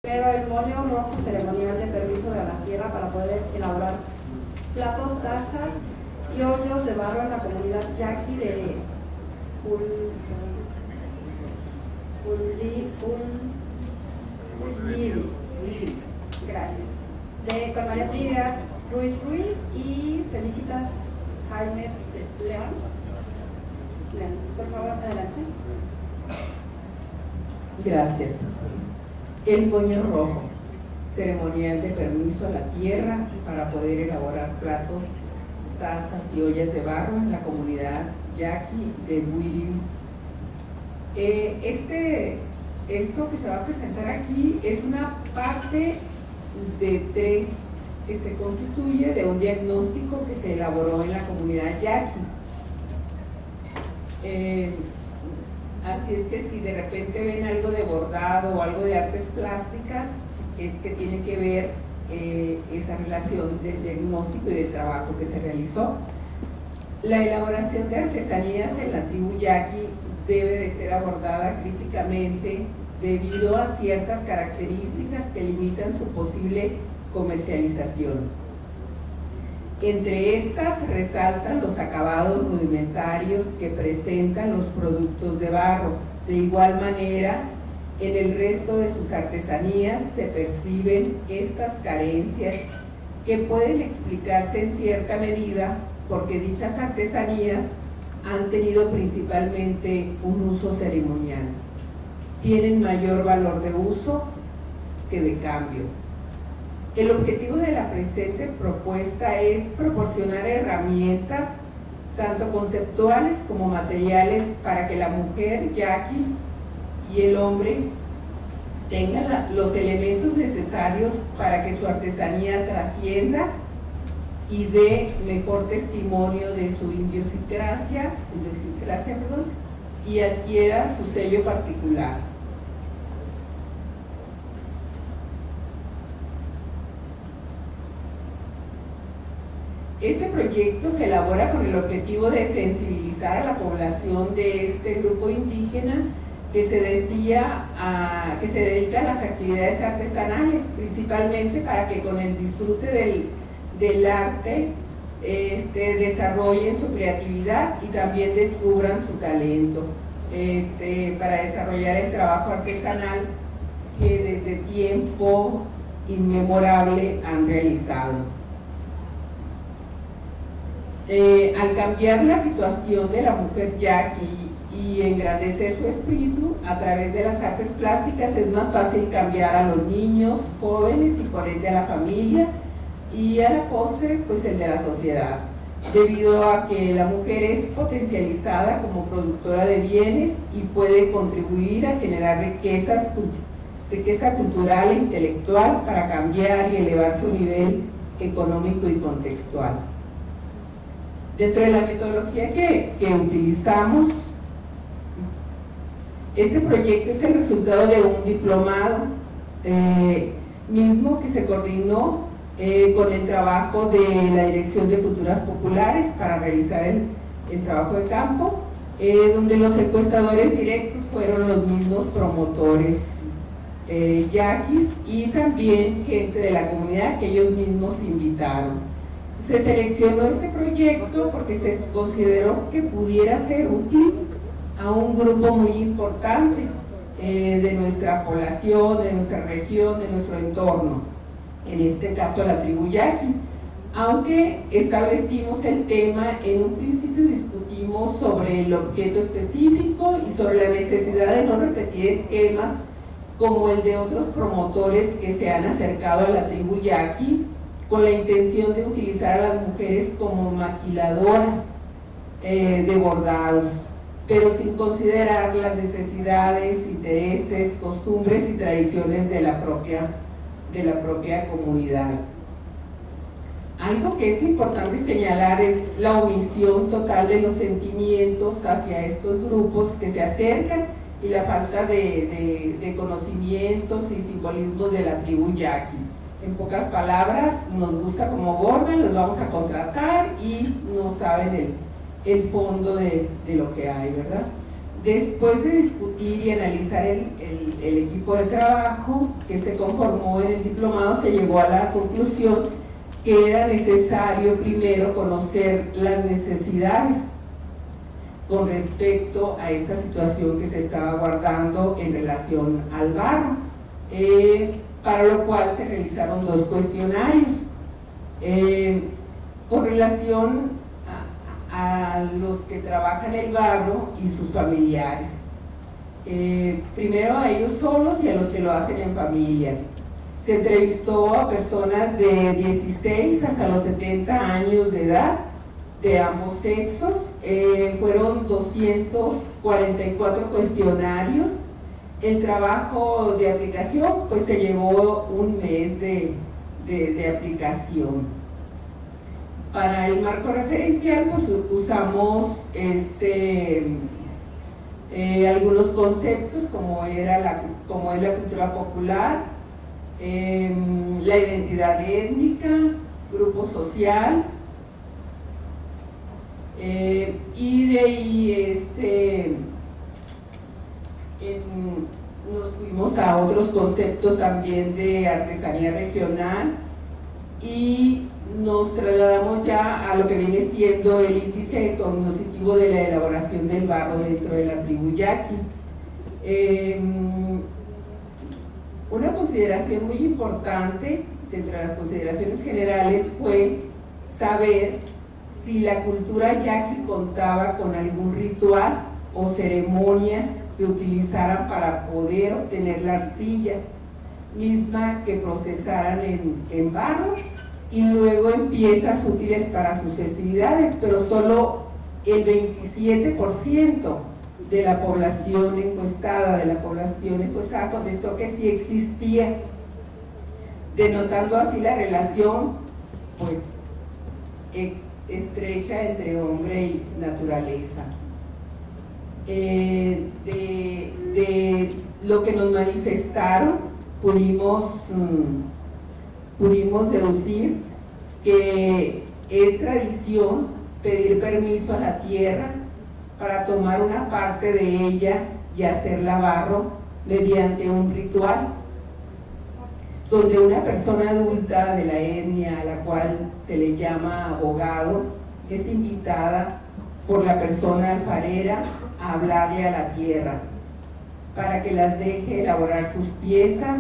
Pero el moño rojo ceremonial de permiso de la tierra para poder elaborar platos, tazas y hoyos de barro en la comunidad yaqui de gracias, con María Trinidad Ruiz y Felicitas Jaime León. Por favor, adelante. Gracias. El moño rojo, ceremonial de permiso a la tierra para poder elaborar platos, tazas y ollas de barro en la comunidad yaqui de Buirivis. Esto que se va a presentar aquí es una parte de 3 que se constituye de un diagnóstico que se elaboró en la comunidad yaqui. Así es que si de repente ven algo de bordado o algo de artes plásticas, es que tiene que ver esa relación del diagnóstico y del trabajo que se realizó. La elaboración de artesanías en la tribu yaqui debe de ser abordada críticamente debido a ciertas características que limitan su posible comercialización. Entre estas resaltan los acabados rudimentarios que presentan los productos de barro. De igual manera, en el resto de sus artesanías se perciben estas carencias que pueden explicarse en cierta medida porque dichas artesanías han tenido principalmente un uso ceremonial. Tienen mayor valor de uso que de cambio. El objetivo de la presente propuesta es proporcionar herramientas, tanto conceptuales como materiales, para que la mujer yaqui y el hombre tengan los elementos necesarios para que su artesanía trascienda y dé mejor testimonio de su idiosincrasia, y adquiera su sello particular. Este proyecto se elabora con el objetivo de sensibilizar a la población de este grupo indígena que se dedica a las actividades artesanales, principalmente para que con el disfrute del arte desarrollen su creatividad y también descubran su talento para desarrollar el trabajo artesanal que desde tiempo inmemorable han realizado. Al cambiar la situación de la mujer yaqui y engrandecer su espíritu a través de las artes plásticas, es más fácil cambiar a los niños, jóvenes y por ende a la familia y a la postre pues el de la sociedad, debido a que la mujer es potencializada como productora de bienes y puede contribuir a generar riqueza cultural e intelectual para cambiar y elevar su nivel económico y contextual. Dentro de la metodología que utilizamos, este proyecto es el resultado de un diplomado mismo que se coordinó con el trabajo de la Dirección de Culturas Populares para realizar el trabajo de campo, donde los encuestadores directos fueron los mismos promotores yaquis y también gente de la comunidad que ellos mismos invitaron. Se seleccionó este proyecto porque se consideró que pudiera ser útil a un grupo muy importante de nuestra población, de nuestra región, de nuestro entorno, en este caso la tribu yaqui. Aunque establecimos el tema, en un principio discutimos sobre el objeto específico y sobre la necesidad de no repetir esquemas como el de otros promotores que se han acercado a la tribu yaqui, con la intención de utilizar a las mujeres como maquiladoras de bordados, pero sin considerar las necesidades, intereses, costumbres y tradiciones de la propia comunidad. Algo que es importante señalar es la omisión total de los sentimientos hacia estos grupos que se acercan y la falta de conocimientos y simbolismos de la tribu yaqui. En pocas palabras, nos gusta como bordan, los vamos a contratar y no saben el fondo de lo que hay, ¿verdad? Después de discutir y analizar el equipo de trabajo que se conformó en el diplomado, se llegó a la conclusión que era necesario primero conocer las necesidades con respecto a esta situación que se estaba guardando en relación al barro, para lo cual se realizaron 2 cuestionarios con relación a los que trabajan el barro y sus familiares. Primero a ellos solos y a los que lo hacen en familia. Se entrevistó a personas de 16 hasta los 70 años de edad, de ambos sexos. Fueron 244 cuestionarios. El trabajo de aplicación pues se llevó un mes de aplicación. Para el marco referencial pues usamos algunos conceptos como es la cultura popular, la identidad étnica, grupo social, y de ahí nos fuimos a otros conceptos también de artesanía regional y nos trasladamos ya a lo que viene siendo el índice cognitivo de la elaboración del barro dentro de la tribu yaqui. Una consideración muy importante dentro de las consideraciones generales fue saber si la cultura yaqui contaba con algún ritual o ceremonia que utilizaran para poder obtener la arcilla misma que procesaran en barro y luego en piezas útiles para sus festividades, pero solo el 27% de la población encuestada, contestó que sí existía, denotando así la relación pues estrecha entre hombre y naturaleza. De lo que nos manifestaron pudimos deducir que es tradición pedir permiso a la tierra para tomar una parte de ella y hacerla barro mediante un ritual, donde una persona adulta de la etnia a la cual se le llama abogado es invitada por la persona alfarera a hablarle a la tierra para que las deje elaborar sus piezas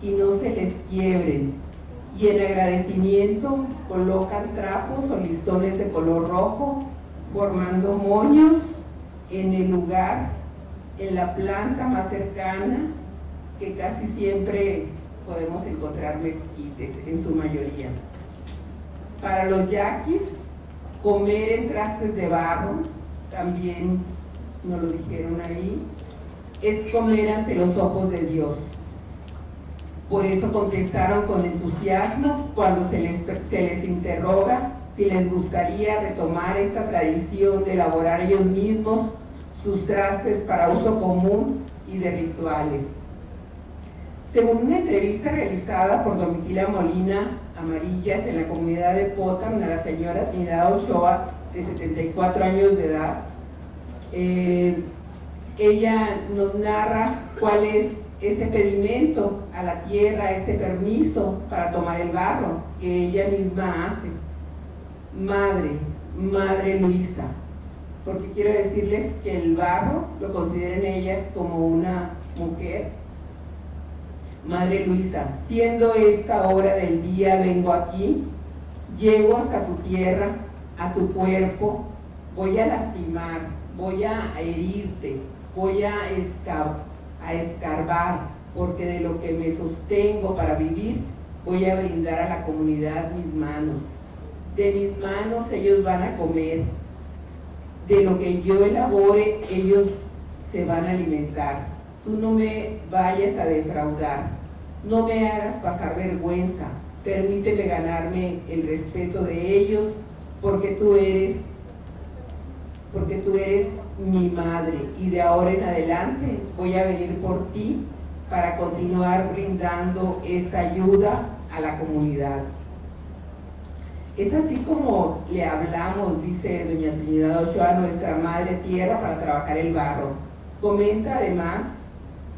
y no se les quiebren, y en agradecimiento colocan trapos o listones de color rojo formando moños en el lugar, en la planta más cercana, que casi siempre podemos encontrar mezquites en su mayoría. Para los yaquis, comer en trastes de barro, también nos lo dijeron ahí, es comer ante los ojos de Dios. Por eso contestaron con entusiasmo cuando se les interroga si les gustaría retomar esta tradición de elaborar ellos mismos sus trastes para uso común y de rituales. Según una entrevista realizada por Domitila Molina Amarillas en la comunidad de Potam a la señora Trinidad Ochoa, de 74 años de edad, ella nos narra cuál es ese pedimento a la tierra, ese permiso para tomar el barro que ella misma hace. Madre Luisa, porque quiero decirles que el barro lo consideran ellas como una mujer. Madre Luisa, siendo esta hora del día vengo aquí, llego hasta tu tierra, a tu cuerpo, voy a lastimar, voy a herirte, voy a escarbar, porque de lo que me sostengo para vivir, voy a brindar a la comunidad mis manos. De mis manos ellos van a comer, de lo que yo elabore ellos se van a alimentar. Tú no me vayas a defraudar, no me hagas pasar vergüenza, permíteme ganarme el respeto de ellos, porque tú eres mi madre, y de ahora en adelante voy a venir por ti para continuar brindando esta ayuda a la comunidad. Es así como le hablamos, dice doña Trinidad Ochoa, a nuestra madre tierra para trabajar el barro. Comenta además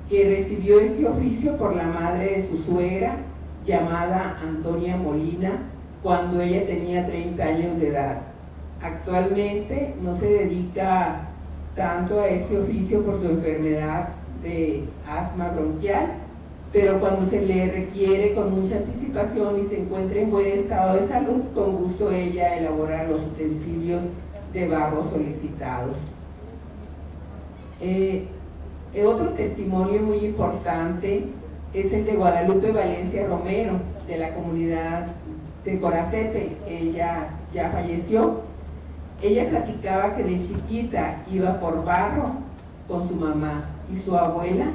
que recibió este oficio por la madre de su suegra, llamada Antonia Molina, cuando ella tenía 30 años de edad. Actualmente no se dedica tanto a este oficio por su enfermedad de asma bronquial, pero cuando se le requiere con mucha anticipación y se encuentra en buen estado de salud, con gusto ella elabora los utensilios de barro solicitados. Otro testimonio muy importante es el de Guadalupe Valencia Romero, de la comunidad de Coracepe. Ella ya falleció. Ella platicaba que de chiquita iba por barro con su mamá y su abuela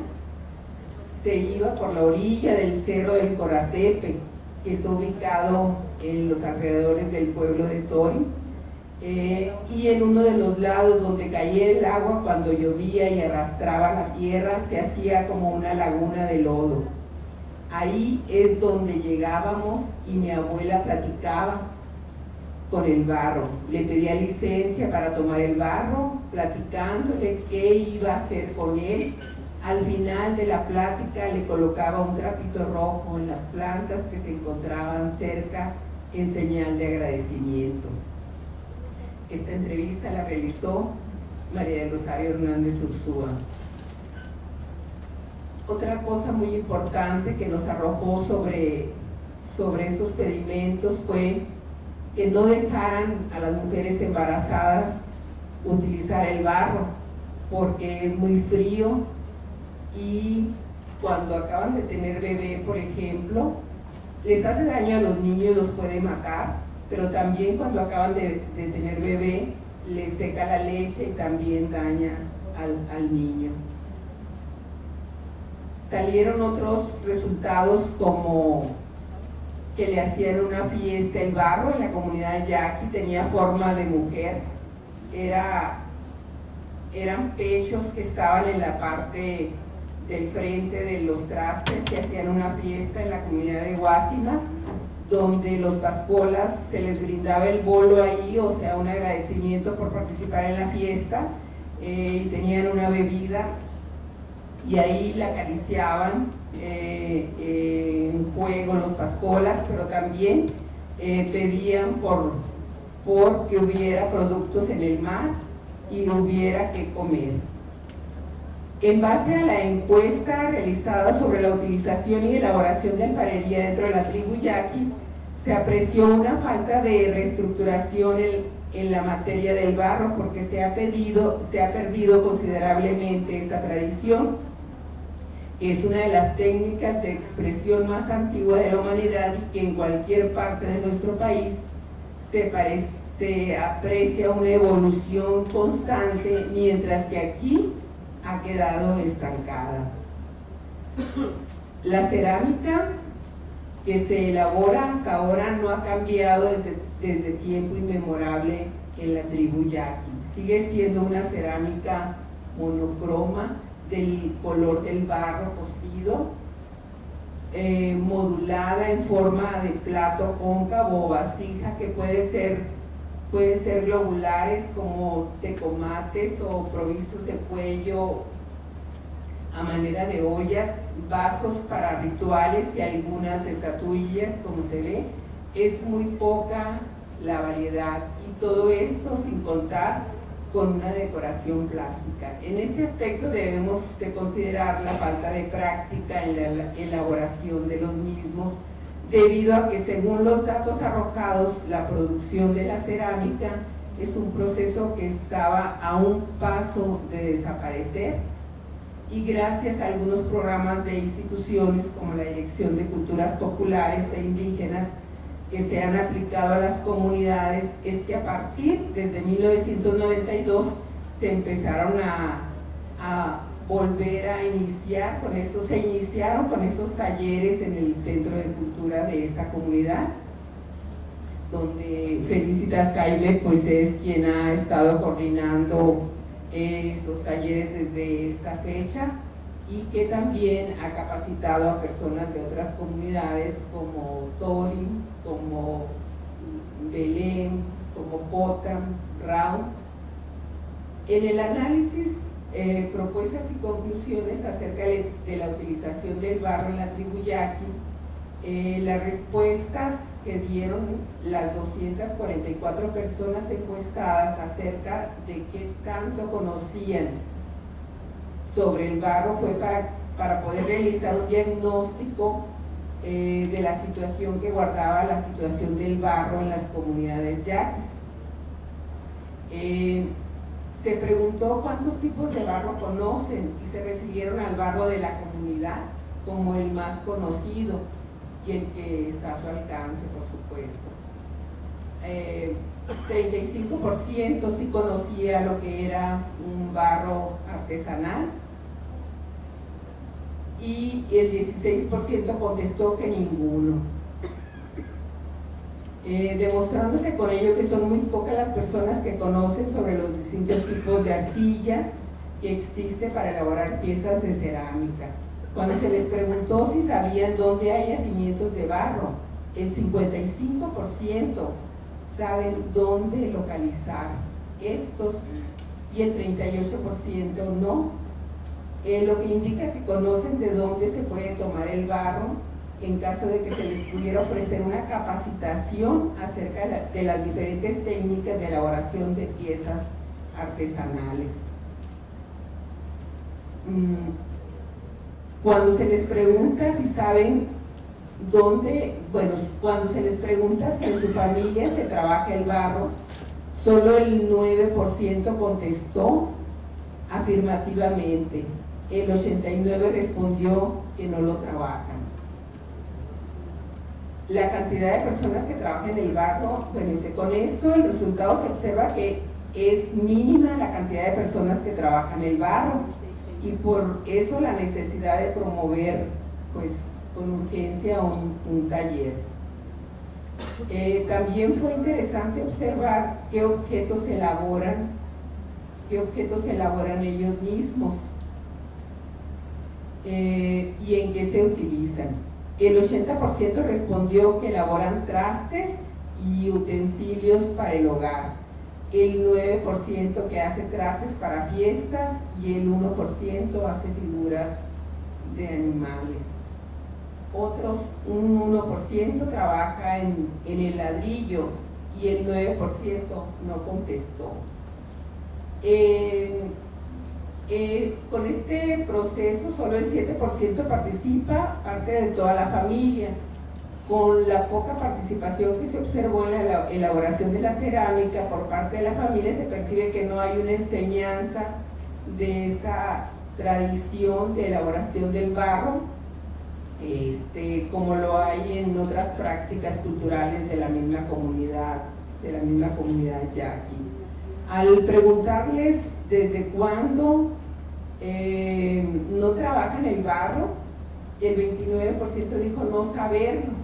se iba por la orilla del cerro del Coracepe, que está ubicado en los alrededores del pueblo de Tori, y en uno de los lados donde caía el agua cuando llovía y arrastraba la tierra se hacía como una laguna de lodo. Ahí es donde llegábamos y mi abuela platicaba con el barro, le pedía licencia para tomar el barro, platicándole qué iba a hacer con él. Al final de la plática le colocaba un trapito rojo en las plantas que se encontraban cerca en señal de agradecimiento. Esta entrevista la realizó María del Rosario Hernández Ursúa. Otra cosa muy importante que nos arrojó sobre estos pedimentos fue que no dejaran a las mujeres embarazadas utilizar el barro porque es muy frío y cuando acaban de tener bebé, por ejemplo, les hace daño a los niños, los puede matar, pero también cuando acaban de tener bebé les seca la leche y también daña al niño. Salieron otros resultados como que le hacían una fiesta el barro en la comunidad yaqui, tenía forma de mujer, eran pechos que estaban en la parte del frente de los trastes, que hacían una fiesta en la comunidad de Guasimas, donde los pascolas se les brindaba el bolo ahí, o sea, un agradecimiento por participar en la fiesta, y tenían una bebida y ahí la acariciaban en juego los pascolas, pero también pedían por que hubiera productos en el mar y hubiera que comer. En base a la encuesta realizada sobre la utilización y elaboración de alfarería dentro de la tribu yaqui, se apreció una falta de reestructuración en la materia del barro porque se ha perdido considerablemente esta tradición. Es una de las técnicas de expresión más antigua de la humanidad y que en cualquier parte de nuestro país se aprecia una evolución constante, mientras que aquí ha quedado estancada. La cerámica que se elabora hasta ahora no ha cambiado desde tiempo inmemorable en la tribu yaqui. Sigue siendo una cerámica monocroma del color del barro cocido, modulada en forma de plato cóncavo o vasija que pueden ser globulares como tecomates o provistos de cuello a manera de ollas, vasos para rituales y algunas estatuillas, como se ve. Es muy poca la variedad y todo esto sin contar con una decoración plástica. En este aspecto debemos de considerar la falta de práctica en la elaboración de los mismos, debido a que según los datos arrojados, la producción de la cerámica es un proceso que estaba a un paso de desaparecer, y gracias a algunos programas de instituciones como la Dirección de Culturas Populares e Indígenas que se han aplicado a las comunidades, es que a partir desde 1992 se empezaron a volver a iniciar con eso, se iniciaron con esos talleres en el Centro de Cultura de esa comunidad, donde Felicitas Jaime pues es quien ha estado coordinando esos talleres desde esta fecha, y que también ha capacitado a personas de otras comunidades como Tori, como Belén, Popopotam, Raum. En el análisis, propuestas y conclusiones acerca de la utilización del barro en la tribu yaqui, las respuestas que dieron las 244 personas encuestadas acerca de qué tanto conocían sobre el barro fue para poder realizar un diagnóstico de la situación que guardaba la situación del barro en las comunidades yaquis. Se preguntó cuántos tipos de barro conocen y se refirieron al barro de la comunidad como el más conocido y el que está a su alcance, por supuesto. 35% sí conocía lo que era un barro artesanal y el 16% contestó que ninguno, demostrándose con ello que son muy pocas las personas que conocen sobre los distintos tipos de arcilla que existe para elaborar piezas de cerámica. Cuando se les preguntó si sabían dónde hay yacimientos de barro, el 55% saben dónde localizar estos y el 38% no, lo que indica que conocen de dónde se puede tomar el barro en caso de que se les pudiera ofrecer una capacitación acerca de las diferentes técnicas de elaboración de piezas artesanales. Cuando se les pregunta si saben dónde, bueno, cuando se les pregunta si en su familia se trabaja el barro, solo el 9% contestó afirmativamente, el 89% respondió que no lo trabajan. La cantidad de personas que trabajan en el barro, bueno, con esto el resultado se observa que es mínima la cantidad de personas que trabajan el barro y por eso la necesidad de promover pues con urgencia un taller. También fue interesante observar qué objetos elaboran ellos mismos y en qué se utilizan. El 80% respondió que elaboran trastes y utensilios para el hogar, el 9% que hace trastes para fiestas y el 1% hace figuras de animales. Un 1% trabaja en el ladrillo y el 9% no contestó. Con este proceso solo el 7% participa, parte de toda la familia. Con la poca participación que se observó en la elaboración de la cerámica por parte de la familia, se percibe que no hay una enseñanza de esta tradición de elaboración del barro, como lo hay en otras prácticas culturales de la misma comunidad yaqui. Al preguntarles desde cuándo no trabajan el barro, el 29% dijo no saberlo,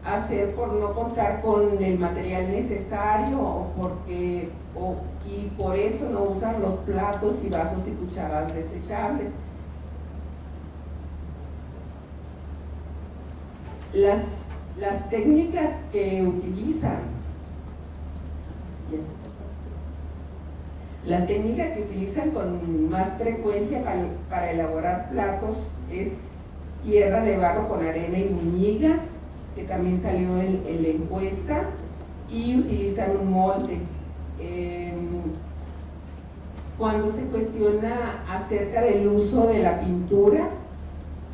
hacer por no contar con el material necesario y por eso no usan los platos y vasos y cucharas desechables. Las técnicas que utilizan, la técnica que utilizan con más frecuencia para elaborar platos es tierra de barro con arena y muñiga, que también salió en la encuesta, y utilizan un molde. Cuando se cuestiona acerca del uso de la pintura,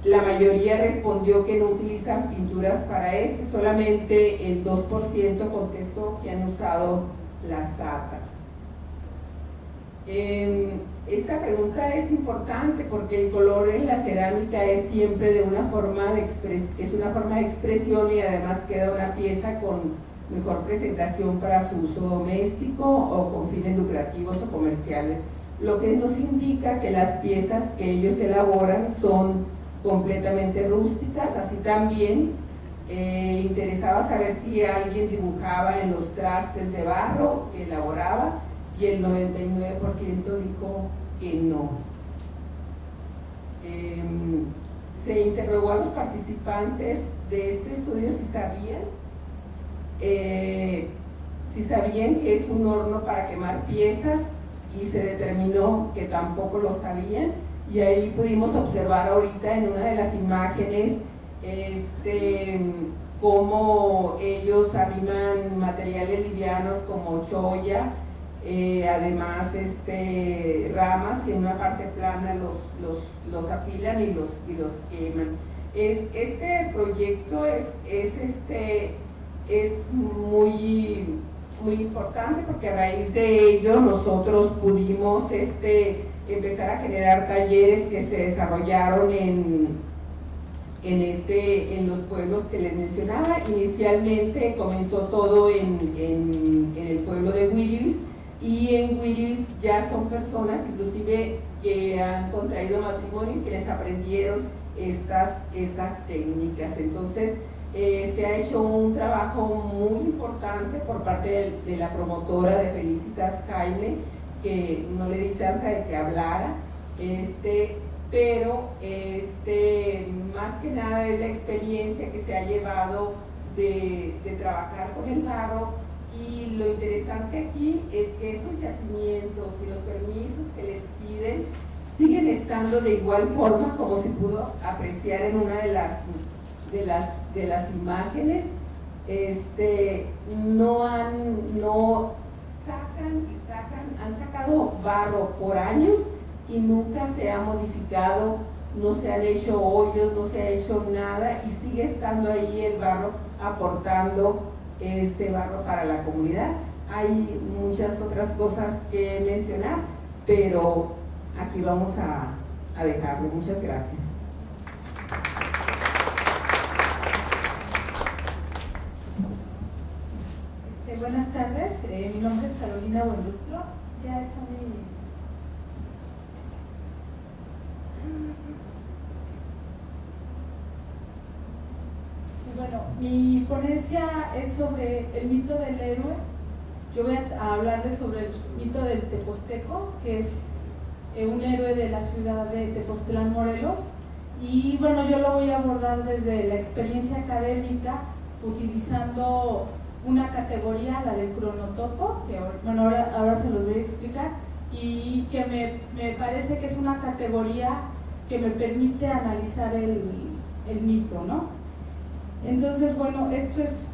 la mayoría respondió que no utilizan pinturas para solamente el 2% contestó que han usado la sata. Esta pregunta es importante porque el color en la cerámica es siempre una forma de expresión y además queda una pieza con mejor presentación para su uso doméstico o con fines lucrativos o comerciales, lo que nos indica que las piezas que ellos elaboran son completamente rústicas. Así también interesaba saber si alguien dibujaba en los trastes de barro que elaboraba y el 99% dijo que no. Se interrogó a los participantes de este estudio si sabían si sabían que es un horno para quemar piezas, y se determinó que tampoco lo sabían, y ahí pudimos observar ahorita en una de las imágenes cómo ellos arriman materiales livianos como choya, además ramas, y en una parte plana los apilan y los queman. Este proyecto es muy importante, porque a raíz de ello nosotros pudimos empezar a generar talleres que se desarrollaron en los pueblos que les mencionaba. Inicialmente comenzó todo en el pueblo de Willis, y en Willis ya son personas inclusive que han contraído matrimonio y que les aprendieron estas técnicas. Entonces se ha hecho un trabajo muy importante por parte de la promotora de Felicitas Jaime, que no le di chance de que hablara, pero más que nada es la experiencia que se ha llevado de trabajar con el barro. Y lo interesante aquí es que esos yacimientos y los permisos que les piden siguen estando de igual forma, como se pudo apreciar en una de las imágenes. Han sacado barro por años y nunca se ha modificado, no se han hecho hoyos, no se ha hecho nada, y sigue estando ahí el barro aportando barro para la comunidad. Hay muchas otras cosas que mencionar, pero aquí vamos a dejarlo. Muchas gracias. Buenas tardes, mi nombre es Carolina Buenrostro. Ya está mi... Bueno, mi ponencia es sobre el mito del héroe. Yo voy a hablarles sobre el mito del Teposteco, que es un héroe de la ciudad de Tepoztlán, Morelos. Y bueno, yo lo voy a abordar desde la experiencia académica, utilizando una categoría, la del cronotopo, que bueno, ahora se los voy a explicar, y que me parece que es una categoría que me permite analizar el mito, ¿no? Entonces, bueno, esto es,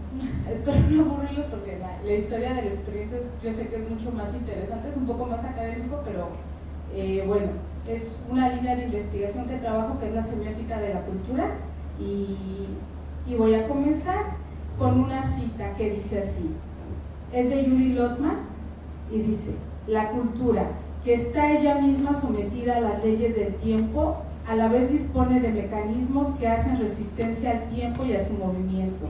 espero no aburrirlos, porque la historia de la experiencia yo sé que es mucho más interesante, es un poco más académico, pero bueno, es una línea de investigación que trabajo, que es la semiótica de la cultura, y voy a comenzar con una cita que dice así. Es de Yuri Lotman y dice: la cultura, que está ella misma sometida a las leyes del tiempo, a la vez dispone de mecanismos que hacen resistencia al tiempo y a su movimiento.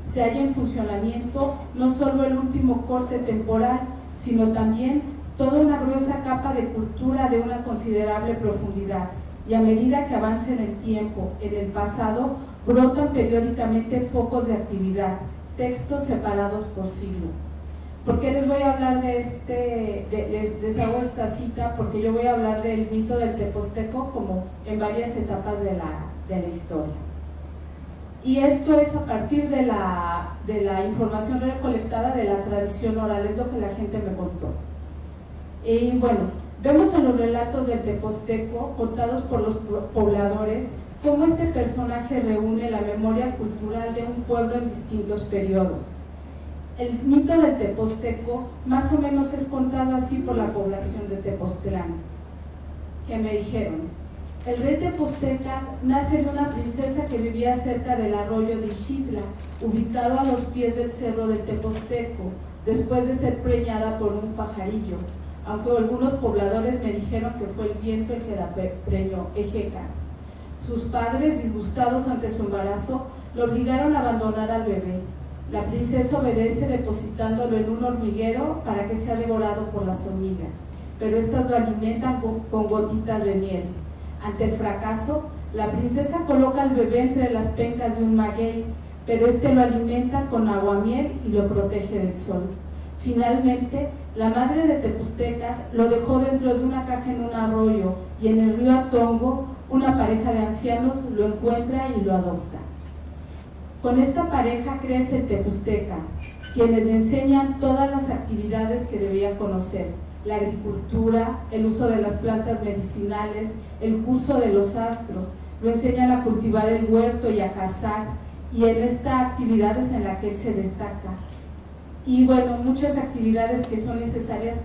Se halla en funcionamiento no solo el último corte temporal, sino también toda una gruesa capa de cultura de una considerable profundidad, y a medida que avanza en el tiempo, en el pasado, brotan periódicamente focos de actividad, textos separados por siglo. ¿Por qué les voy a hablar les hago esta cita? Porque yo voy a hablar del mito del Teposteco como en varias etapas de la historia. Y esto es a partir de la información recolectada de la tradición oral, es lo que la gente me contó. Y bueno, vemos en los relatos del Teposteco, contados por los pobladores, cómo este personaje reúne la memoria cultural de un pueblo en distintos periodos. El mito del Teposteco más o menos es contado así por la población de Tepoztlán, que me dijeron: el rey Teposteca nace de una princesa que vivía cerca del arroyo de Ixitla, ubicado a los pies del cerro del Teposteco, después de ser preñada por un pajarillo, aunque algunos pobladores me dijeron que fue el viento el que la preñó, Ejeca. Sus padres, disgustados ante su embarazo, lo obligaron a abandonar al bebé. La princesa obedece depositándolo en un hormiguero para que sea devorado por las hormigas, pero estas lo alimentan con gotitas de miel. Ante el fracaso, la princesa coloca al bebé entre las pencas de un maguey, pero este lo alimenta con aguamiel y lo protege del sol. Finalmente, la madre de Tepoztecas lo dejó dentro de una caja en un arroyo, y en el río Atongo una pareja de ancianos lo encuentra y lo adopta. Con esta pareja crece el Teposteca, quienes le enseñan todas las actividades que debía conocer: la agricultura, el uso de las plantas medicinales, el curso de los astros. Lo enseñan a cultivar el huerto y a cazar, y en esta actividad es en la que él se destaca. Y bueno, muchas actividades que son necesarias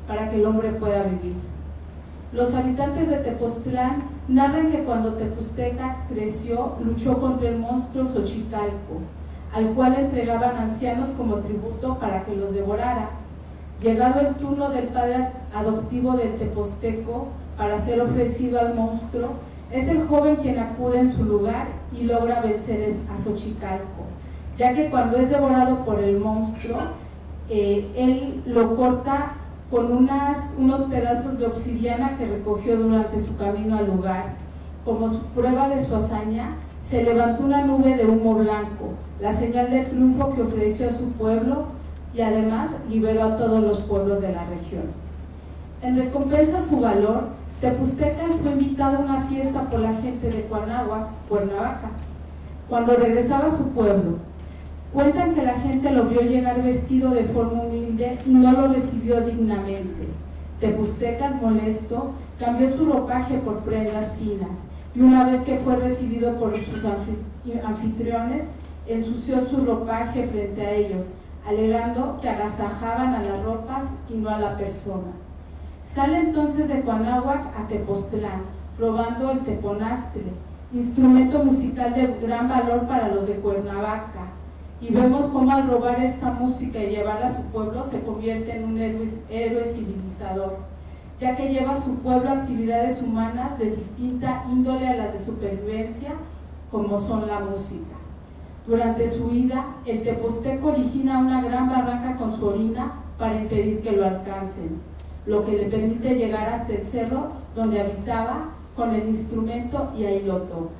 para que el hombre pueda vivir. Los habitantes de Tepoztlán narran que cuando Teposteca creció, luchó contra el monstruo Xochicalco, al cual entregaban ancianos como tributo para que los devorara. Llegado el turno del padre adoptivo del teposteco para ser ofrecido al monstruo, es el joven quien acude en su lugar y logra vencer a Xochicalco, ya que cuando es devorado por el monstruo, él lo corta con unos pedazos de obsidiana que recogió durante su camino al lugar. Como prueba de su hazaña, se levantó una nube de humo blanco, la señal de triunfo que ofreció a su pueblo, y además liberó a todos los pueblos de la región. En recompensa a su valor, Teposteca fue invitado a una fiesta por la gente de Cuernavaca, cuando regresaba a su pueblo. Cuentan que la gente lo vio llegar vestido de forma humilde y no lo recibió dignamente. Teposteca, molesto, cambió su ropaje por prendas finas, y una vez que fue recibido por sus anfitriones, ensució su ropaje frente a ellos, alegando que agasajaban a las ropas y no a la persona. Sale entonces de Cuanáhuac a Tepoztlán, robando el teponastle, instrumento musical de gran valor para los de Cuernavaca, y vemos cómo al robar esta música y llevarla a su pueblo se convierte en un héroe civilizador, ya que lleva a su pueblo actividades humanas de distinta índole a las de supervivencia, como son la música. Durante su huida, el teposteco origina una gran barranca con su orina para impedir que lo alcancen, lo que le permite llegar hasta el cerro donde habitaba con el instrumento, y ahí lo toca.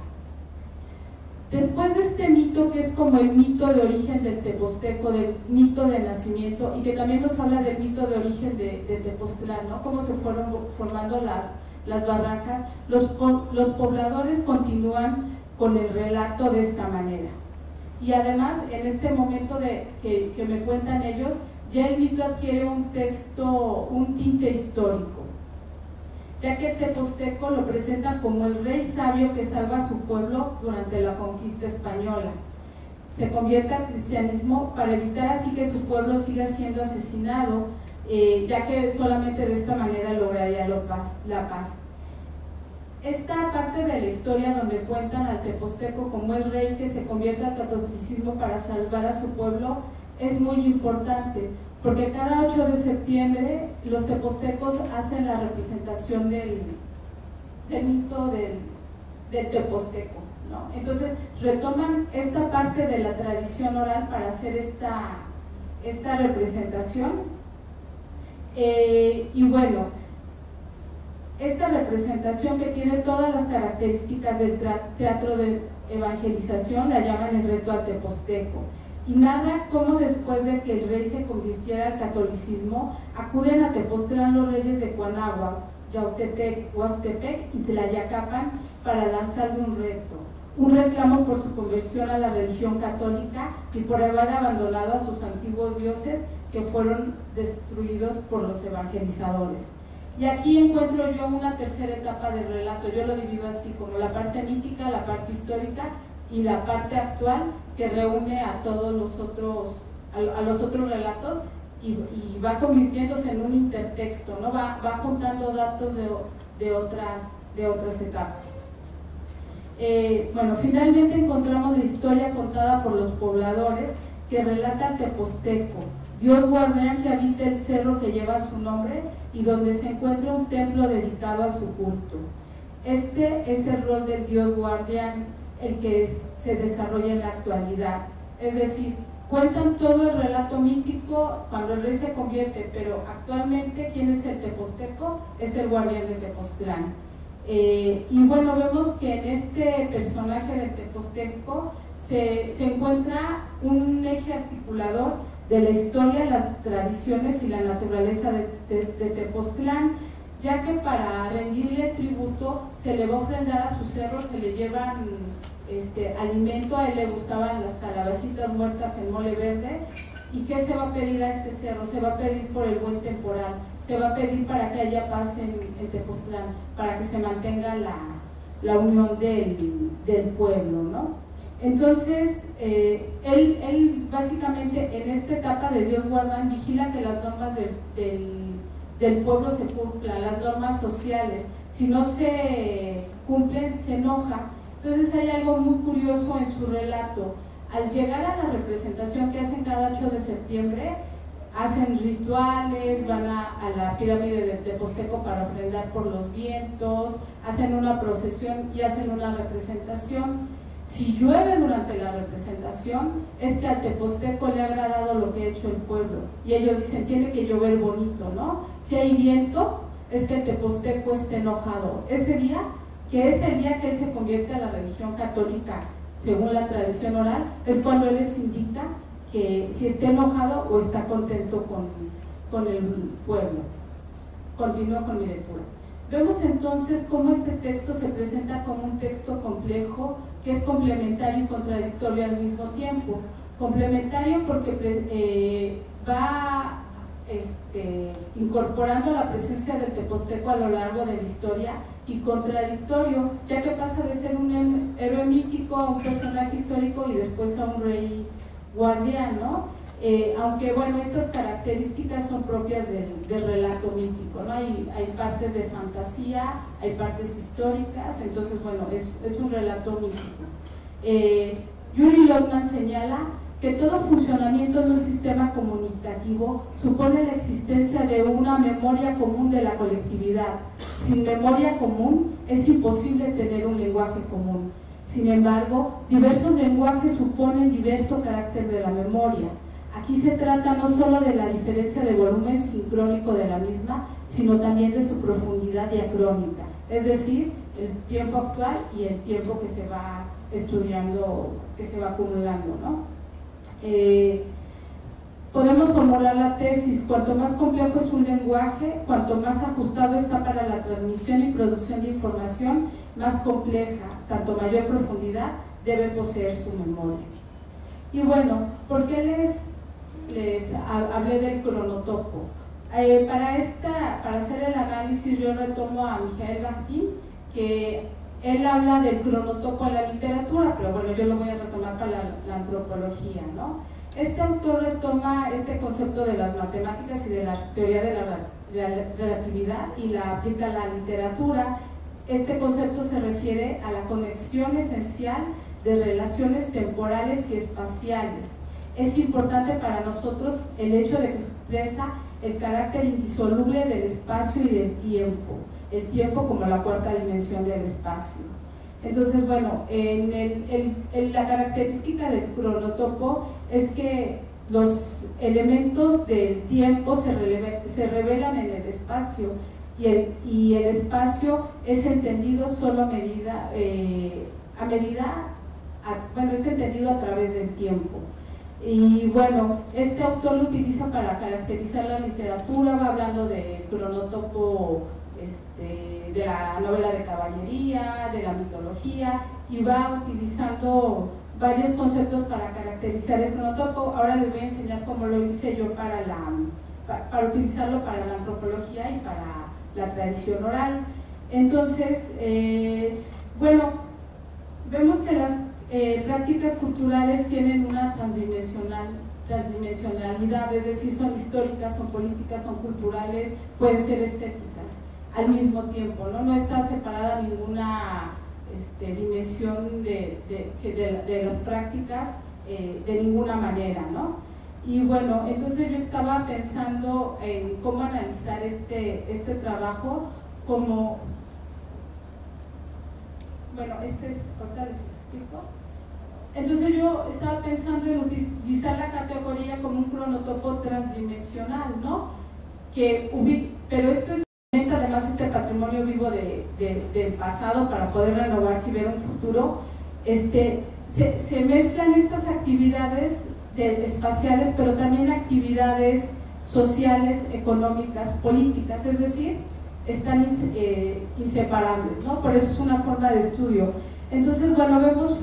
Después de este mito, que es como el mito de origen del teposteco, del mito de nacimiento, y que también nos habla del mito de origen de Tepoztlán, ¿no? Cómo se fueron formando las barrancas, los pobladores continúan con el relato de esta manera. Y además, en este momento que me cuentan ellos, ya el mito adquiere un tinte histórico, ya que el teposteco lo presenta como el rey sabio que salva a su pueblo durante la conquista española. Se convierte al cristianismo para evitar así que su pueblo siga siendo asesinado, ya que solamente de esta manera lograría la paz. Esta parte de la historia donde cuentan al teposteco como el rey que se convierte al catolicismo para salvar a su pueblo es muy importante, porque cada 8 de septiembre los tepostecos hacen la representación del mito del teposteco, ¿no? Entonces retoman esta parte de la tradición oral para hacer esta representación, y bueno, esta representación, que tiene todas las características del teatro de evangelización, la llaman el reto al teposteco, y narra cómo después de que el rey se convirtiera al catolicismo, acuden a Tepoztlán los reyes de Cuanáhuac, Yautepec, Huastepec y Tlayacapan para lanzarle un reto, un reclamo por su conversión a la religión católica y por haber abandonado a sus antiguos dioses que fueron destruidos por los evangelizadores. Y aquí encuentro yo una tercera etapa del relato. Yo lo divido así, como la parte mítica, la parte histórica y la parte actual, que reúne a todos los otros relatos y va convirtiéndose en un intertexto, ¿no? Va juntando datos de otras etapas. Bueno, finalmente encontramos la historia contada por los pobladores que relata al teposteco, Dios guardián que habita el cerro que lleva su nombre y donde se encuentra un templo dedicado a su culto. Este es el rol del Dios guardián, el que se desarrolla en la actualidad. Es decir, cuentan todo el relato mítico cuando el rey se convierte, pero actualmente, ¿quién es el teposteco? Es el guardián del Tepoztlán. Y bueno, vemos que en este personaje del teposteco se encuentra un eje articulador de la historia, las tradiciones y la naturaleza de Tepoztlán, ya que para rendirle tributo se le va a ofrendar a su cerro, se le llevan alimento. A él le gustaban las calabacitas muertas en mole verde. ¿Y qué se va a pedir a este cerro? Se va a pedir por el buen temporal, se va a pedir para que haya paz en Tepoztlán, para que se mantenga la unión del pueblo, ¿no? Entonces, él básicamente en esta etapa de Dios guardan, vigila que las normas del pueblo se cumplan, las normas sociales. Si no se cumplen, se enoja. Entonces hay algo muy curioso en su relato. Al llegar a la representación que hacen cada 8 de septiembre, hacen rituales, van a la pirámide de Tepozteco para ofrendar por los vientos, hacen una procesión y hacen una representación. Si llueve durante la representación, es que a Tepozteco le ha agradado lo que ha hecho el pueblo. Y ellos dicen, tiene que llover bonito, ¿no? Si hay viento, es que el Tepozteco esté enojado. Ese día, que es el día que él se convierte a la religión católica, según la tradición oral, es cuando él les indica que si está enojado o está contento con el pueblo. Continúo con mi lectura. Vemos entonces cómo este texto se presenta como un texto complejo, que es complementario y contradictorio al mismo tiempo. Complementario porque va incorporando la presencia del Tepozteco a lo largo de la historia, y contradictorio, ya que pasa de ser un héroe mítico a un personaje histórico y después a un rey guardián, ¿no? Aunque bueno, estas características son propias del relato mítico, ¿no? Hay partes de fantasía, hay partes históricas, entonces bueno, es un relato mítico. Yuri Lotman señala que todo funcionamiento de un sistema comunicativo supone la existencia de una memoria común de la colectividad. Sin memoria común es imposible tener un lenguaje común. Sin embargo, diversos lenguajes suponen diverso carácter de la memoria. Aquí se trata no solo de la diferencia de volumen sincrónico de la misma, sino también de su profundidad diacrónica, es decir, el tiempo actual y el tiempo que se va estudiando, que se va acumulando, ¿no? Podemos formular la tesis: cuanto más complejo es un lenguaje, cuanto más ajustado está para la transmisión y producción de información, más compleja, tanto mayor profundidad debe poseer su memoria. Y bueno, ¿por qué les hablé del cronotopo? Para hacer el análisis yo retomo a Michael Bakhtin, que él habla del cronotopo en la literatura, pero bueno, yo lo voy a retomar para la antropología, ¿no? Este autor retoma este concepto de las matemáticas y de la teoría de la relatividad y la aplica a la literatura. Este concepto se refiere a la conexión esencial de relaciones temporales y espaciales. Es importante para nosotros el hecho de que se expresa el carácter indisoluble del espacio y del tiempo, el tiempo como la cuarta dimensión del espacio. Entonces, bueno, la característica del cronotopo es que los elementos del tiempo se revelan en el espacio, y el espacio es entendido solo es entendido a través del tiempo. Y bueno, este autor lo utiliza para caracterizar la literatura, va hablando del cronotopo de la novela de caballería, de la mitología, y va utilizando varios conceptos para caracterizar el cronotopo. Ahora les voy a enseñar cómo lo hice yo para utilizarlo para la antropología y para la tradición oral. Entonces, bueno, vemos que las prácticas culturales tienen una transdimensionalidad, es decir, son históricas, son políticas, son culturales, pueden ser estéticas al mismo tiempo, ¿no? No está separada ninguna dimensión de las prácticas de ninguna manera, ¿no? Y bueno, entonces yo estaba pensando en cómo analizar este trabajo como, bueno, ahorita les explico. Entonces yo estaba pensando en utilizar la categoría como un cronotopo transdimensional, ¿no? Pero esto es además este patrimonio vivo del pasado para poder renovarse y ver un futuro. Se mezclan estas actividades espaciales, pero también actividades sociales, económicas, políticas, es decir, están inseparables, ¿no? Por eso es una forma de estudio. Entonces, bueno, vemos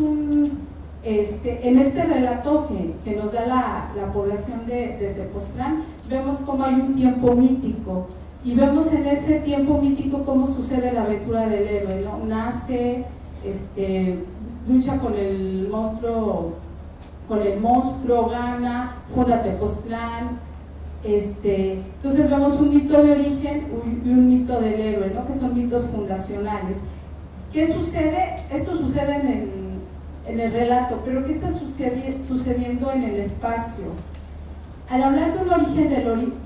en este relato que nos da la población de Tepoztlán, vemos cómo hay un tiempo mítico, y vemos en ese tiempo mítico cómo sucede la aventura del héroe, ¿no? Nace, lucha con el monstruo, gana, funda Tepoztlán. Entonces vemos un mito de origen y un mito del héroe, ¿no? Que son mitos fundacionales. ¿Qué sucede? Esto sucede en el relato, pero ¿qué está sucediendo en el espacio? Al hablar de un origen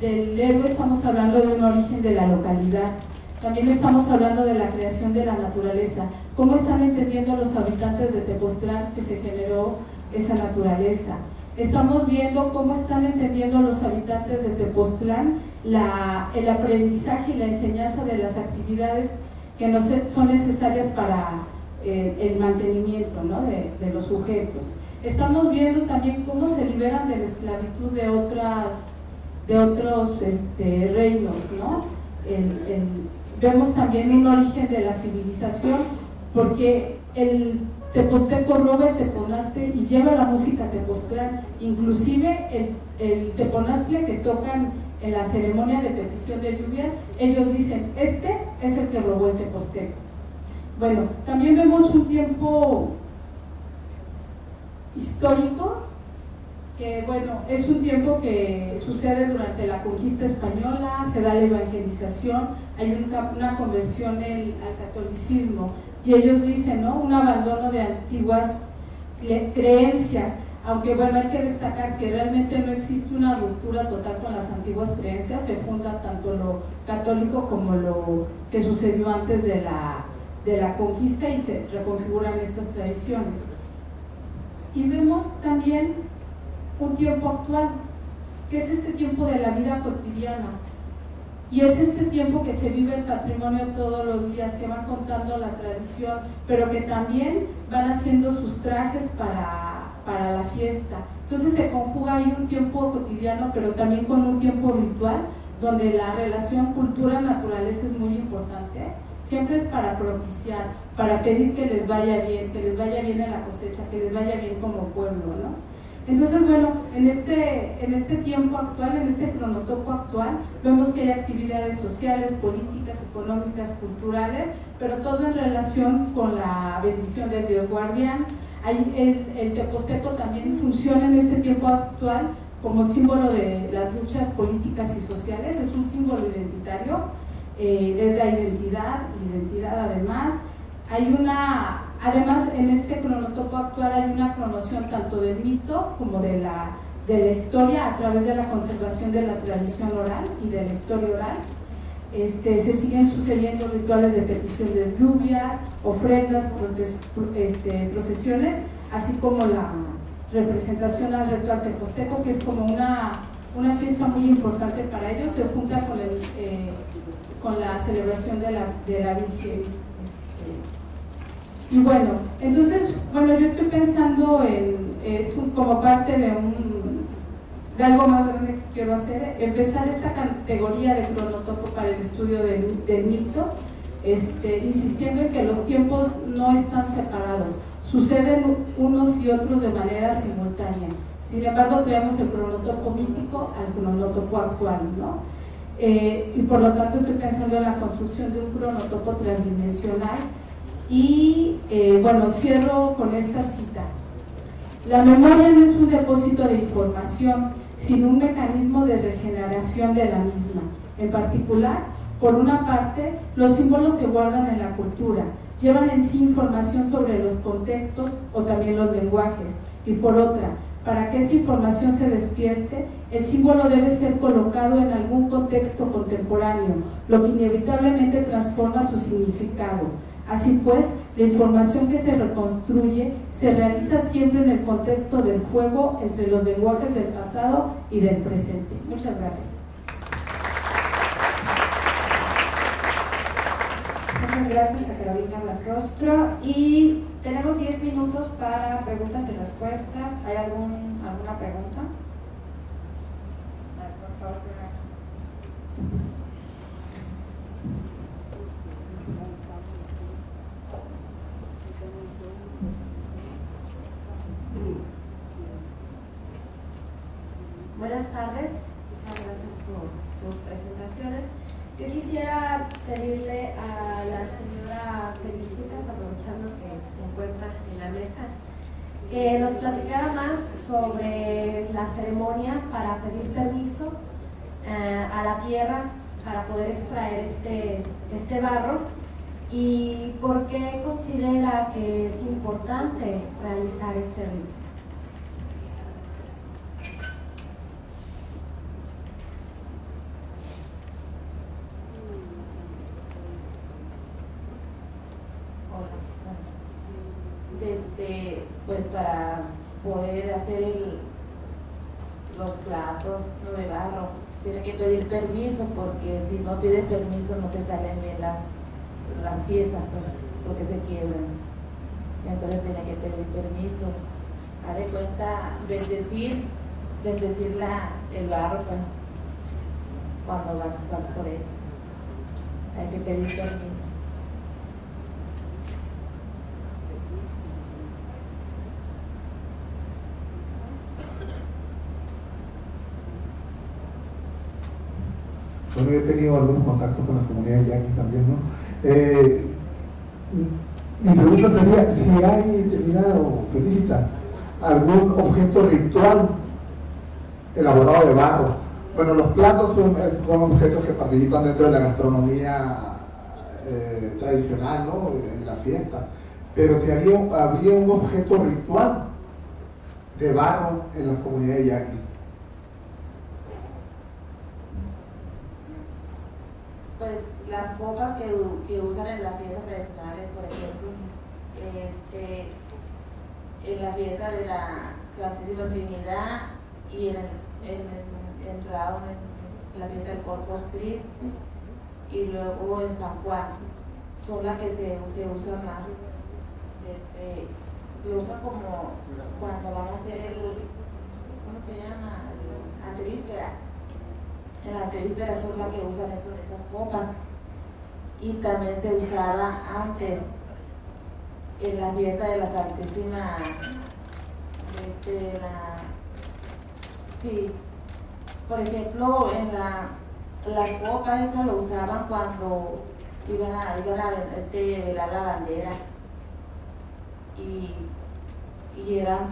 del héroe, estamos hablando de un origen de la localidad. También estamos hablando de la creación de la naturaleza. ¿Cómo están entendiendo los habitantes de Tepoztlán que se generó esa naturaleza? Estamos viendo cómo están entendiendo los habitantes de Tepoztlán el aprendizaje y la enseñanza de las actividades que son necesarias para el mantenimiento, ¿no? de los sujetos. Estamos viendo también cómo se liberan de la esclavitud de otros reinos, ¿no? Vemos también un origen de la civilización, porque el teposteco roba el teponaztle y lleva la música a Tepoztlán. Inclusive el teponaztle que tocan en la ceremonia de petición de lluvias, ellos dicen, este es el que robó el teposteco. Bueno, también vemos un tiempo histórico, que bueno, es un tiempo que sucede durante la conquista española, se da la evangelización, hay una conversión al catolicismo, y ellos dicen, ¿no? Un abandono de antiguas creencias, aunque bueno, hay que destacar que realmente no existe una ruptura total con las antiguas creencias, se funda tanto lo católico como lo que sucedió antes de la conquista, y se reconfiguran estas tradiciones. Y vemos también un tiempo actual, que es este tiempo de la vida cotidiana, y es este tiempo que se vive el patrimonio todos los días, que van contando la tradición, pero que también van haciendo sus trajes para la fiesta. Entonces se conjuga ahí un tiempo cotidiano, pero también con un tiempo ritual, donde la relación cultura-naturaleza es muy importante. Siempre es para propiciar, para pedir que les vaya bien en la cosecha, que les vaya bien como pueblo, ¿no? Entonces, bueno, en este tiempo actual, en este cronotopo actual, vemos que hay actividades sociales, políticas, económicas, culturales, pero todo en relación con la bendición del Dios guardián. El teposteco también funciona en este tiempo actual como símbolo de las luchas políticas y sociales, es un símbolo identitario, desde la identidad además. Además, en este cronotopo actual hay una promoción tanto del mito como de la historia a través de la conservación de la tradición oral y de la historia oral. Se siguen sucediendo rituales de petición de lluvias, ofrendas, procesiones, así como la representación al ritual teposteco, que es como una fiesta muy importante para ellos, se junta con la celebración de la Virgen. Y bueno, entonces, bueno, yo estoy pensando como parte de algo más grande que quiero hacer, empezar esta categoría de cronotopo para el estudio del mito, insistiendo en que los tiempos no están separados, suceden unos y otros de manera simultánea. Sin embargo, traemos el cronotopo mítico al cronotopo actual, ¿no? Y por lo tanto estoy pensando en la construcción de un cronotopo transdimensional. Y bueno, cierro con esta cita: la memoria no es un depósito de información, sino un mecanismo de regeneración de la misma. En particular, por una parte, los símbolos se guardan en la cultura, llevan en sí información sobre los contextos o también los lenguajes, y por otra, para que esa información se despierte, el símbolo debe ser colocado en algún contexto contemporáneo, lo que inevitablemente transforma su significado. Así pues, la información que se reconstruye se realiza siempre en el contexto del juego entre los lenguajes del pasado y del presente. Muchas gracias. Muchas gracias a Carolina Buenrostro. Y tenemos 10 minutos para preguntas y respuestas. ¿Hay alguna pregunta? Por favor, por aquí. presentaciones. Yo quisiera pedirle a la señora Felicitas, aprovechando que se encuentra en la mesa, que nos platicara más sobre la ceremonia para pedir permiso a la tierra para poder extraer este barro y por qué considera que es importante realizar este rito. Pues para poder hacer los platos, lo de barro, tiene que pedir permiso, porque si no pides permiso no te salen bien las piezas, pues, porque se quiebran. Entonces tiene que pedir permiso. Haz de cuenta, bendecir el barro, pues, cuando vas por él. Hay que pedir permiso. Bueno, yo he tenido algunos contactos con la comunidad de yaquis también, ¿no? Mi pregunta sería si hay determinado, Felicita, algún objeto ritual elaborado de barro. Bueno, los platos son objetos que participan dentro de la gastronomía tradicional, ¿no? En la fiesta. Pero si habría un objeto ritual de barro en las comunidades yaquis. Pues las copas que usan en las fiestas tradicionales, por ejemplo, en la fiesta de la Santísima Trinidad y en la fiesta del Corpus Christi y luego en San Juan, son las que se usan más. Se usa como cuando van a hacer ¿cómo se llama? Antevíspera. En la antevíspera son las que usan estas copas. Y también se usaba antes en la fiesta de la Santísima, sí, por ejemplo, en las copas esas lo usaban cuando iban a velar la bandera y eran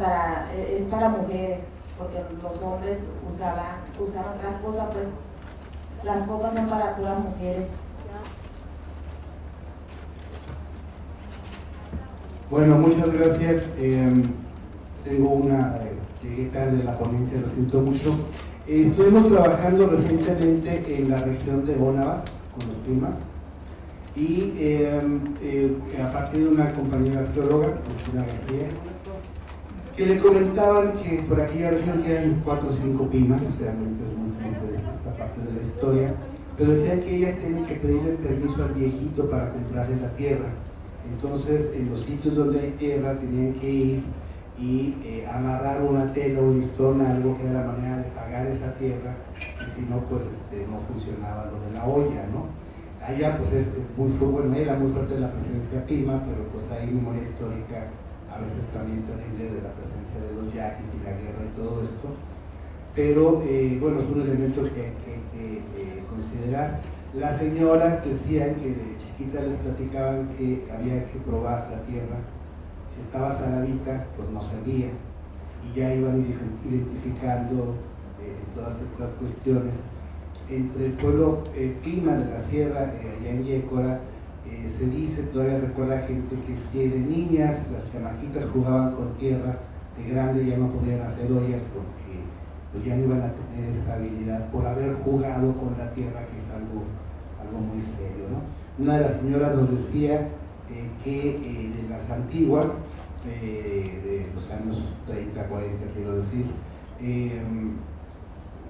es para mujeres, porque los hombres usaban otras cosas, pues las copas son para puras mujeres. Bueno, muchas gracias. Tengo una llegué tarde de la ponencia, lo siento mucho. Estuvimos trabajando recientemente en la región de Gónavas con los primas y a partir de una compañera arqueóloga, Cristina García, que le comentaban que por aquella región quedan 4 o 5 pimas, realmente es muy triste esta parte de la historia, pero decían que ellas tienen que pedirle permiso al viejito para comprarle la tierra. Entonces, en los sitios donde hay tierra tenían que ir y amarrar una tela o un listón, algo que era la manera de pagar esa tierra, y si no, pues no funcionaba lo de la olla, ¿no? Allá pues era muy fuerte la presencia pima, pero pues hay memoria histórica a veces también terrible de la presencia de los yaquis y la guerra y todo esto, pero bueno, es un elemento que hay que considerar. Las señoras decían que de chiquita les platicaban que había que probar la tierra, si estaba saladita pues no servía, y ya iban identificando todas estas cuestiones. Entre el pueblo pima de la sierra, allá en Yécora, se dice, todavía recuerda gente, que si de niñas las chamaquitas jugaban con tierra, de grande ya no podían hacer ollas porque pues ya no iban a tener esa habilidad por haber jugado con la tierra, que es algo muy serio, ¿no? Una de las señoras nos decía que de las antiguas, de los años 30, 40 quiero decir,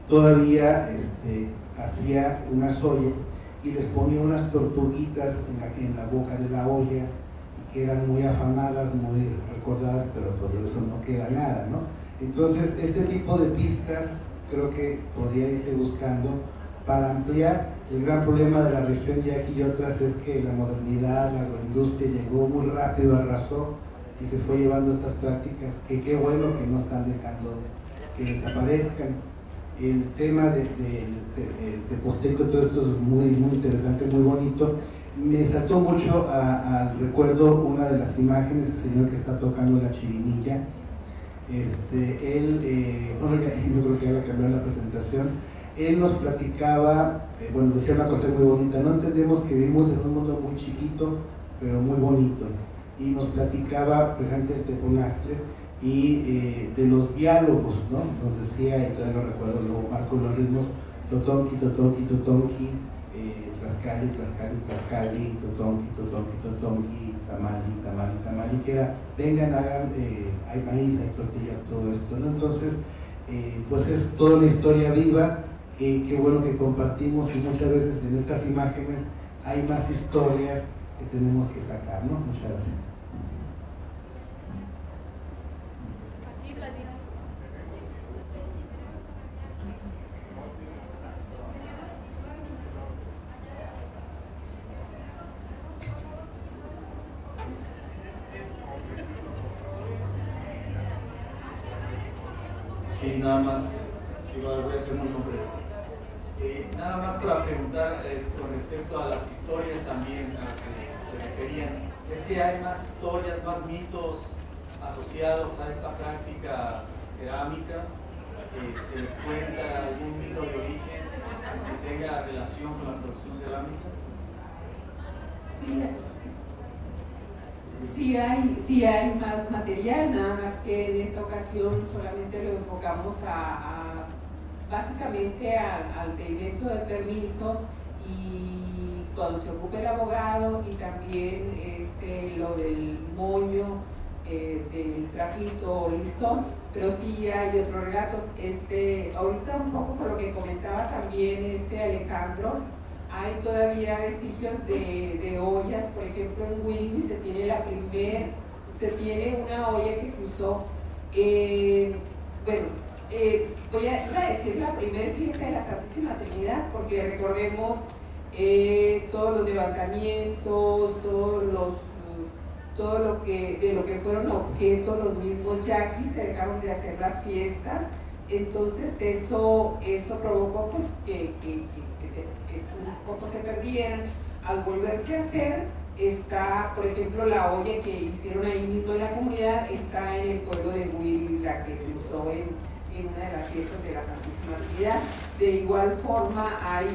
todavía hacía unas ollas y les ponía unas tortuguitas en la boca de la olla, que eran muy afamadas, muy recordadas, pero pues de eso no queda nada, ¿no? Entonces, este tipo de pistas creo que podría irse buscando para ampliar. El gran problema de la región yaqui y otras es que la modernidad, la agroindustria llegó muy rápido, arrasó y se fue llevando estas prácticas, que qué bueno que no están dejando que desaparezcan. el tema de Teposteco, todo esto es muy interesante, muy bonito. Me saltó mucho al recuerdo una de las imágenes, el señor que está tocando la chirinilla. Bueno, yo creo que ya la cambió en la presentación. Él nos platicaba, bueno, decía una cosa muy bonita: no entendemos que vivimos en un mundo muy chiquito, pero muy bonito. Y nos platicaba precisamente el Teponaztle y de los diálogos, ¿no? Nos decía, y todavía no recuerdo, luego marco los ritmos: totonki, totonki, totonki, tlaxcali, tlaxcali, tlaxcali, totonki, totonki, totonki, tamali, tamali, tamali, queda, vengan, hagan, hay maíz, hay tortillas, todo esto, ¿no? Entonces, pues es toda una historia viva, qué bueno que compartimos, y muchas veces en estas imágenes hay más historias que tenemos que sacar, ¿no? Muchas gracias. Sí, nada más, sí, voy a ser muy concreto. Nada más para preguntar con respecto a las historias también a las que se referían. ¿Es que hay más historias, más mitos asociados a esta práctica cerámica? ¿Se les cuenta algún mito de origen que tenga relación con la producción cerámica? Sí hay más material, nada más que en esta ocasión solamente lo enfocamos básicamente al pedimento del permiso, y cuando se ocupe el abogado, y también lo del moño, del trapito o listón, pero sí hay otros relatos. Ahorita un poco por lo que comentaba también Alejandro, hay todavía vestigios de ollas. Por ejemplo, en Wilby se tiene una olla que se usó, iba a decir la primera fiesta de la Santísima Trinidad, porque recordemos todos los levantamientos, todo lo que fueron objetos, los mismos yaquis se dejaron de hacer las fiestas. Entonces eso provocó pues que un poco se perdieran. Al volverse a hacer, está, por ejemplo, la olla que hicieron ahí mismo en la comunidad, está en el pueblo de Wilby, la que se usó en una de las fiestas de la Santísima Trinidad. De igual forma hay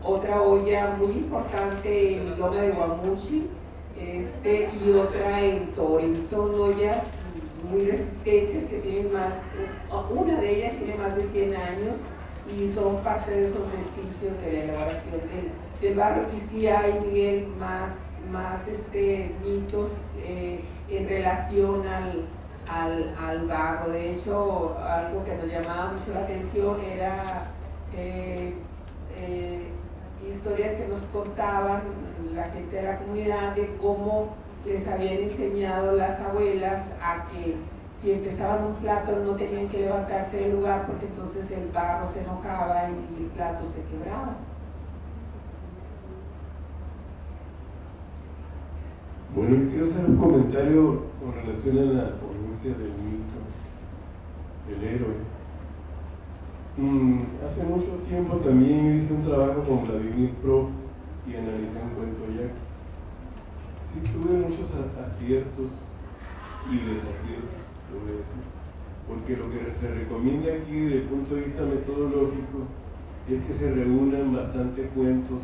otra olla muy importante en Loma de Guamuchi, y otra en Torín. Son ollas muy resistentes que tienen una de ellas tiene más de 100 años y son parte de esos vestigios de la elaboración del barro. Y sí hay, Miguel, más mitos en relación al barro. De hecho, algo que nos llamaba mucho la atención era historias que nos contaban la gente de la comunidad de cómo les habían enseñado las abuelas a que si empezaban un plato no tenían que levantarse del lugar, porque entonces el barro se enojaba y el plato se quebraba. Bueno, quiero hacer un comentario con relación a la ponencia del mito, del héroe. Hace mucho tiempo también hice un trabajo con Vladimir Pro y analicé un cuento yaqui. Sí, tuve muchos aciertos y desaciertos, te voy a decir, porque lo que se recomienda aquí desde el punto de vista metodológico es que se reúnan bastante cuentos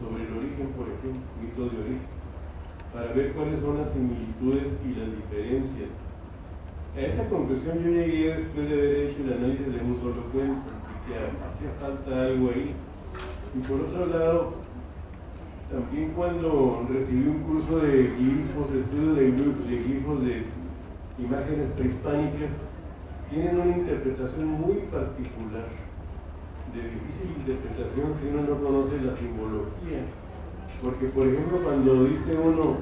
sobre el origen, por ejemplo, mitos de origen, para ver cuáles son las similitudes y las diferencias. A esa conclusión yo llegué después de haber hecho el análisis de un solo cuento, que hacía falta algo ahí. Y por otro lado, también cuando recibí un curso de glifos, estudio de glifos de imágenes prehispánicas, tienen una interpretación muy particular, de difícil interpretación si uno no conoce la simbología. Porque, por ejemplo, cuando dice uno,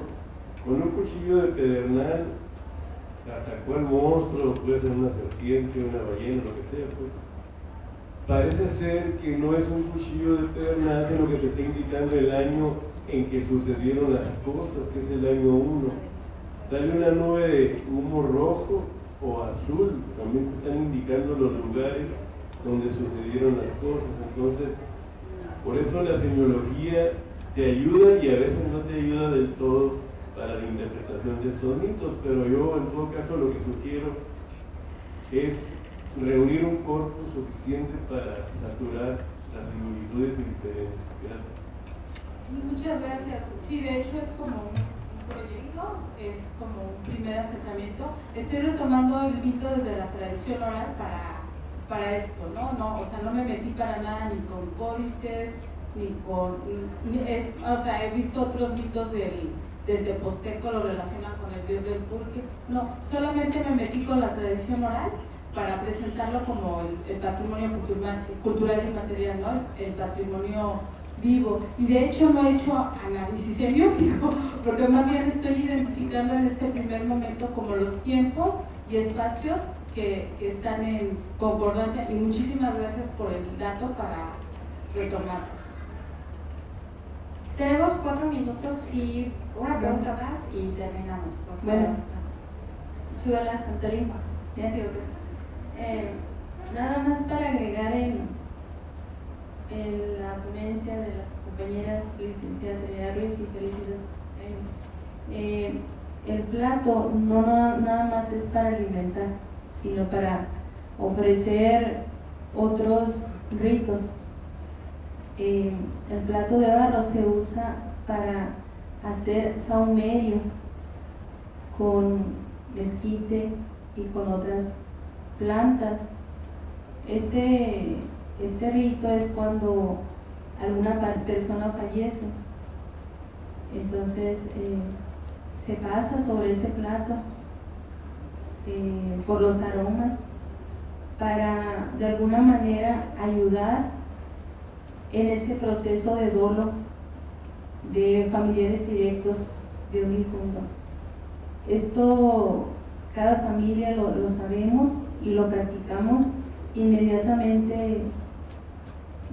con un cuchillo de pedernal atacó al monstruo, puede ser una serpiente, una ballena, lo que sea, pues parece ser que no es un cuchillo de pedernal, sino que te está indicando el año en que sucedieron las cosas, que es el año 1. Sale una nube de humo rojo o azul, también te están indicando los lugares donde sucedieron las cosas. Entonces, por eso la semiología te ayuda y a veces no te ayuda del todo para la interpretación de estos mitos, pero yo en todo caso lo que sugiero es reunir un corpus suficiente para saturar las similitudes y diferencias. Gracias. Sí, muchas gracias. Sí, de hecho es como un proyecto, es como un primer acercamiento. Estoy retomando el mito desde la tradición oral para esto, ¿no? O sea, no me metí para nada ni con códices, o sea, he visto otros mitos del Teposteco, lo relacionan con el dios del pulque. No, solamente me metí con la tradición oral para presentarlo como el patrimonio cultural y material, ¿no? El patrimonio vivo. Y de hecho no he hecho análisis semiótico, porque más bien estoy identificando en este primer momento como los tiempos y espacios que están en concordancia. Y muchísimas gracias por el dato para retomar. Tenemos 4 minutos y una pregunta más y terminamos. Por favor. Bueno, Chuela, Antolín, ya digo nada más para agregar en la ponencia de las compañeras licenciada Trinidad Ruiz y Felicitas, el plato no nada más es para alimentar, sino para ofrecer otros ritos. El plato de barro se usa para hacer sahumerios con mezquite y con otras plantas. Este rito es cuando alguna persona fallece, entonces se pasa sobre ese plato por los aromas para de alguna manera ayudar en ese proceso de dolo de familiares directos de un difunto. Esto cada familia lo sabemos y lo practicamos inmediatamente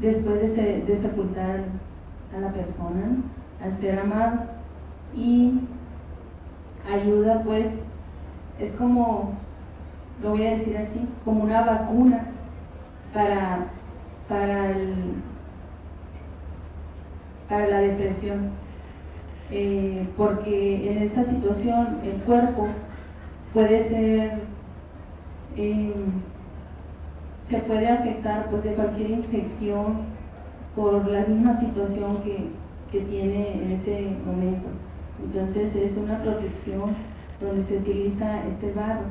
después de sepultar a la persona, ¿no? Al ser amado, y ayuda, pues es como, lo voy a decir así, como una vacuna para la depresión, porque en esa situación el cuerpo puede ser, se puede afectar pues de cualquier infección por la misma situación que tiene en ese momento. Entonces es una protección donde se utiliza este barro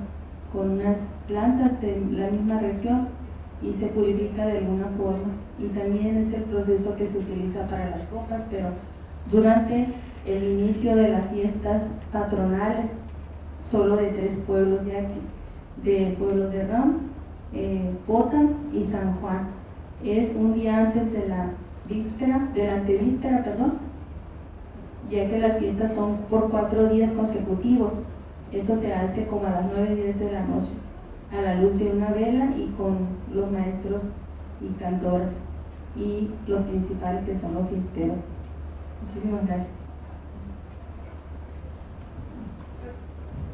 con unas plantas de la misma región y se purifica de alguna forma, y también es el proceso que se utiliza para las copas, pero durante el inicio de las fiestas patronales solo de 3 pueblos de aquí, del pueblo de Ram, Potan y San Juan. Es un día antes de la antevíspera, ya que las fiestas son por 4 días consecutivos. Eso se hace como a las 9:10 de la noche, a la luz de una vela y con los maestros y cantores y los principales, que son los fiesteros. Muchísimas gracias.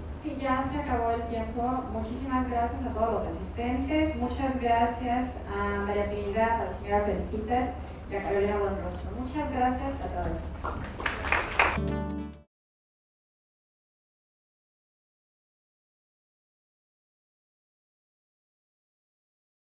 Sí, ya se acabó el tiempo. Muchísimas gracias a todos los asistentes. Muchas gracias a María Trinidad, a la señora Felicitas y a Carolina Buenrostro. Muchas gracias a todos.